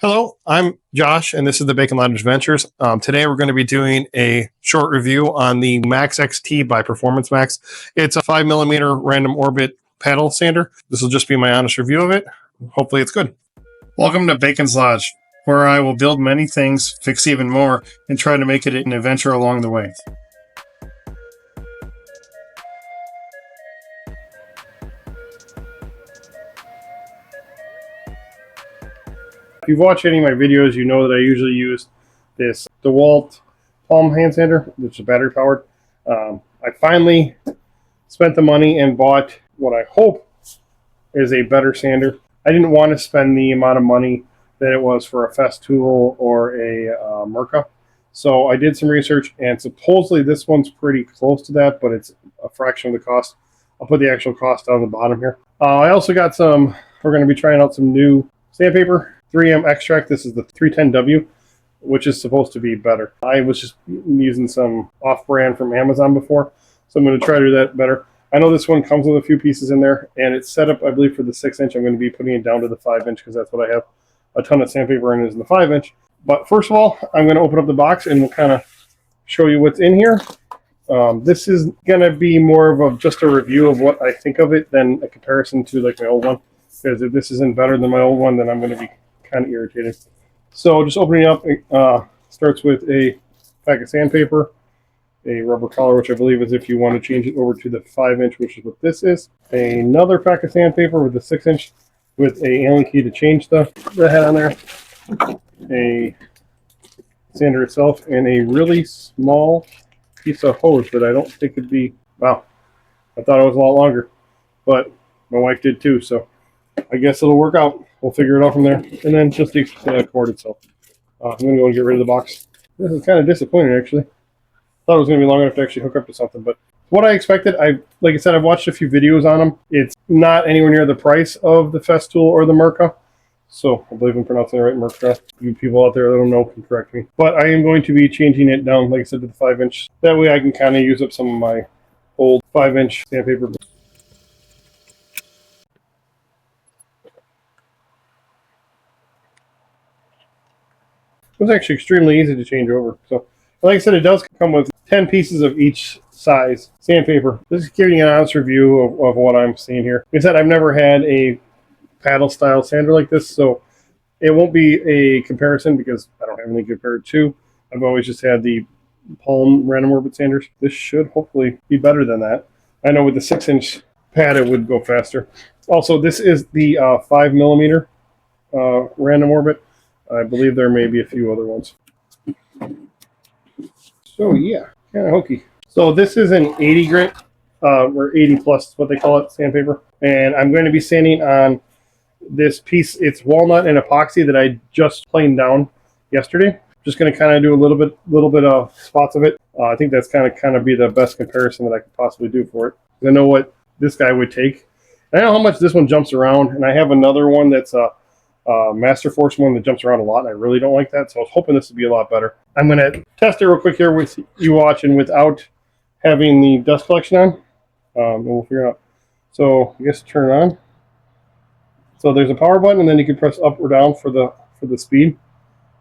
Hello, I'm Josh, and this is the Bacon Ladder Adventures. Today we're going to be doing a short review on the MAXXT by Performance Max. It's a 5mm random orbit paddle sander. This will just be my honest review of it. Hopefully it's good. Welcome to Bacon's Lodge, where I will build many things, fix even more, and try to make it an adventure along the way. If you've watched any of my videos, you know that I usually use this DeWalt palm hand sander, which is battery powered. I finally spent the money and bought what I hope is a better sander. I didn't want to spend the amount of money that it was for a Festool or a Mirka. So I did some research, and supposedly this one's pretty close to that, but it's a fraction of the cost. I'll put the actual cost down the bottom here. I also got we're going to be trying out some new sandpaper. 3M Xtract. This is the 310W, which is supposed to be better. I was just using some off-brand from Amazon before, so I'm going to try to do that better. I know this one comes with a few pieces in there, and it's set up, I believe, for the 6-inch. I'm going to be putting it down to the 5-inch because that's what I have a ton of sandpaper in is the 5-inch. But first of all, I'm going to open up the box and we'll kind of show you what's in here. This is going to be more of just a review of what I think of it than a comparison to like my old one, because if this isn't better than my old one, then I'm going to be kind of irritated. So just opening up, starts with a pack of sandpaper, a rubber collar, which I believe is if you want to change it over to the 5-inch, which is what this is. Another pack of sandpaper with the 6-inch with a Allen key to change the head on there. A sander itself, and a really small piece of hose that I don't think would be, wow, I thought it was a lot longer, but my wife did too, so I guess it'll work out. We'll figure it out from there. And then just the cord itself. I'm going to go and get rid of the box. This is kind of disappointing, actually. Thought it was going to be long enough to actually hook up to something, but what I expected, like I said, I've watched a few videos on them. It's not anywhere near the price of the Festool or the Mirka. So I believe I'm pronouncing it right, Mirka. You people out there that don't know can correct me. But I am going to be changing it down, like I said, to the 5-inch. That way I can kind of use up some of my old 5-inch sandpaper. It was actually extremely easy to change over. So, like I said, it does come with 10 pieces of each size sandpaper. This is giving you an honest review of what I'm seeing here. Like I said, I've never had a paddle style sander like this, so it won't be a comparison because I don't have anything compared to. I've always just had the palm random orbit sanders. This should hopefully be better than that. I know with the 6-inch pad it would go faster. Also, this is the 5mm random orbit. I believe there may be a few other ones. So yeah, kind of hokey. So this is an 80 grit, or 80 plus is what they call it, sandpaper. And I'm going to be sanding on this piece. It's walnut and epoxy that I just planed down yesterday. Just going to kind of do a little bit of spots of it. I think that's kind of be the best comparison that I could possibly do for it. I know what this guy would take. And I know how much this one jumps around, and I have another one that's a Master Force one that jumps around a lot, and I really don't like that, so I was hoping this would be a lot better. I'm going to test it real quick here with you watching without having the dust collection on, and we'll figure it out. So I guess turn it on. So there's a power button, and then you can press up or down for the speed,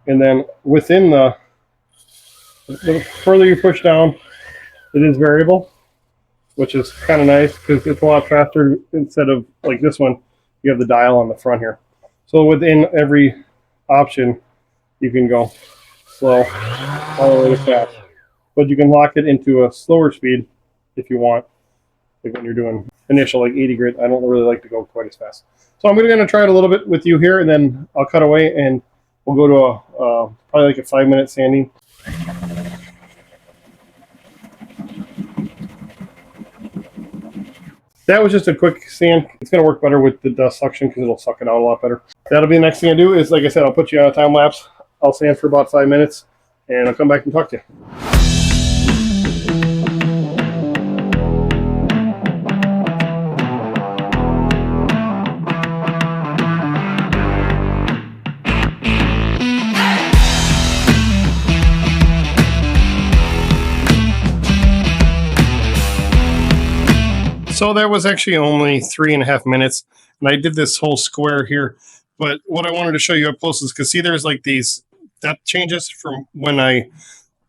and then within the further you push down, it is variable, which is kind of nice because it's a lot faster instead of like this one. You have the dial on the front here. So within every option, you can go slow all the way to fast. But you can lock it into a slower speed if you want, like when you're doing initial like 80 grit. I don't really like to go quite as fast. So I'm going to try it a little bit with you here, and then I'll cut away and we'll go to probably like a 5-minute sanding. That was just a quick sand. It's going to work better with the dust suction because it'll suck it out a lot better. That'll be the next thing I do is, like I said, I'll put you on a time lapse. I'll sand for about 5 minutes, and I'll come back and talk to you. So that was actually only 3.5 minutes, and I did this whole square here But what I wanted to show you up close is because see, there's like these depth changes from when I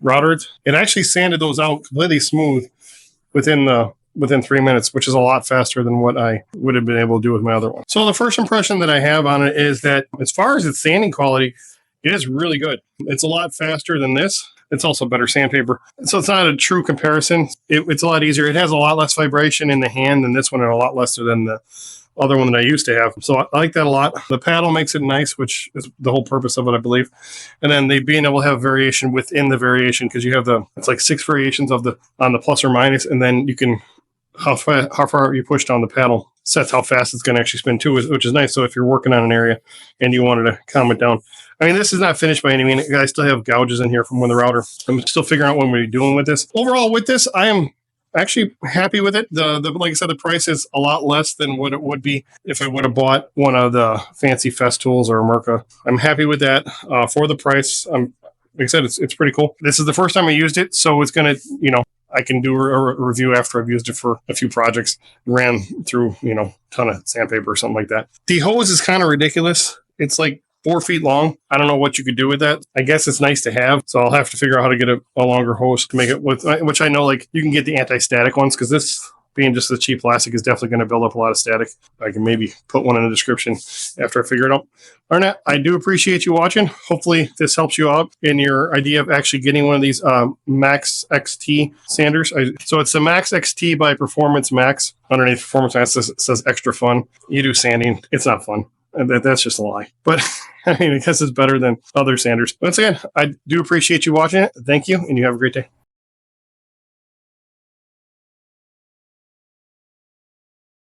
routed. It actually sanded those out completely smooth within 3 minutes, which is a lot faster than what I would have been able to do with my other one. So the first impression that I have on it is that as far as its sanding quality, it is really good. It's a lot faster than this. It's also better sandpaper. So it's not a true comparison. It's a lot easier. It has a lot less vibration in the hand than this one, and a lot lesser than the other one that I used to have. So I like that a lot. The paddle makes it nice, which is the whole purpose of it, I believe. And then they being able to have variation within the variation, because you have it's like 6 variations on the plus or minus, and then you can, how far you push down the paddle sets how fast it's going to actually spin too, which is nice. So if you're working on an area and you wanted to calm it down. I mean, this is not finished by any means. I still have gouges in here from when the router. I'm still figuring out what we're doing with this. Overall, with this, I am actually happy with it. The like I said, the price is a lot less than what it would be if I would have bought one of the fancy Festools or Merca. I'm happy with that for the price. Like I said, it's pretty cool. This is the first time I used it, so it's gonna, I can do a review after I've used it for a few projects. Ran through, ton of sandpaper or something like that. The hose is kind of ridiculous. It's like 4 feet long. I don't know what you could do with that. I guess it's nice to have, so I'll have to figure out how to get a longer hose to make it with, which I know like you can get the anti-static ones, because this being just the cheap plastic is definitely going to build up a lot of static. I can maybe put one in the description after I figure it out. Other than that, I do appreciate you watching. Hopefully this helps you out in your idea of actually getting one of these MAXXT sanders. So it's the MAXXT by Performance Max. Underneath Performance Max it says extra fun. You do sanding. It's not fun. That's just a lie. But I mean, I guess it's better than other sanders. Once again, I do appreciate you watching it. Thank you, and you have a great day.